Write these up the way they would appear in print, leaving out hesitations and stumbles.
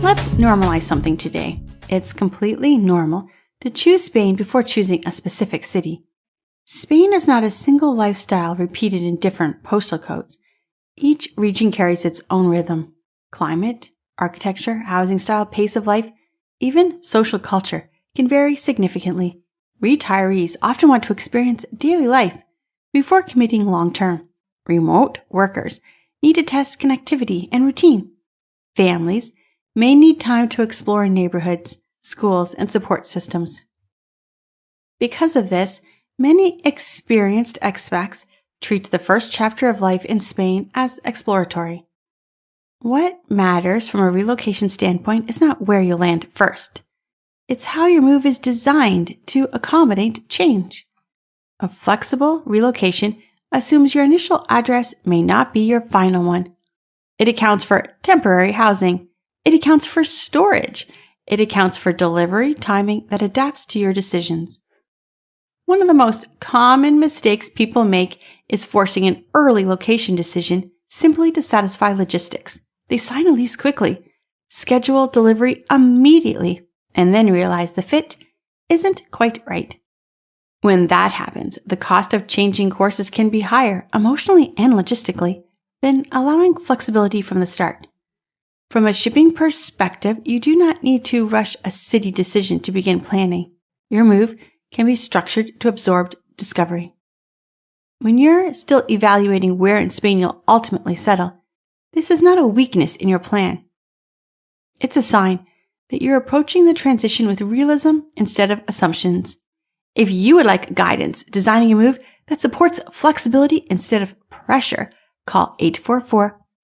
Let's normalize something today. It's completely normal to choose Spain before choosing a specific city. Spain is not a single lifestyle repeated in different postal codes. Each region carries its own rhythm. Climate, architecture, housing style, pace of life, even social culture can vary significantly. Retirees often want to experience daily life before committing long-term. Remote workers need to test connectivity and routine. Families may need time to explore neighborhoods, schools, and support systems. Because of this, many experienced expats treat the first chapter of life in Spain as exploratory. What matters from a relocation standpoint is not where you land first. It's how your move is designed to accommodate change. A flexible relocation assumes your initial address may not be your final one. It accounts for temporary housing. It accounts for storage. It accounts for delivery timing that adapts to your decisions. One of the most common mistakes people make is forcing an early location decision simply to satisfy logistics. They sign a lease quickly, schedule delivery immediately, and then realize the fit isn't quite right. When that happens, the cost of changing courses can be higher emotionally and logistically than allowing flexibility from the start. From a shipping perspective, you do not need to rush a city decision to begin planning. Your move can be structured to absorb discovery. When you're still evaluating where in Spain you'll ultimately settle, this is not a weakness in your plan. It's a sign that you're approaching the transition with realism instead of assumptions. If you would like guidance designing a move that supports flexibility instead of pressure, call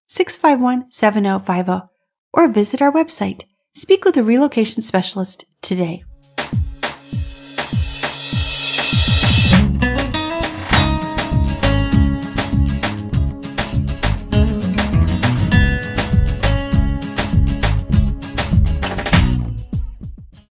844-651-7050 or visit our website. Speak with a relocation specialist today.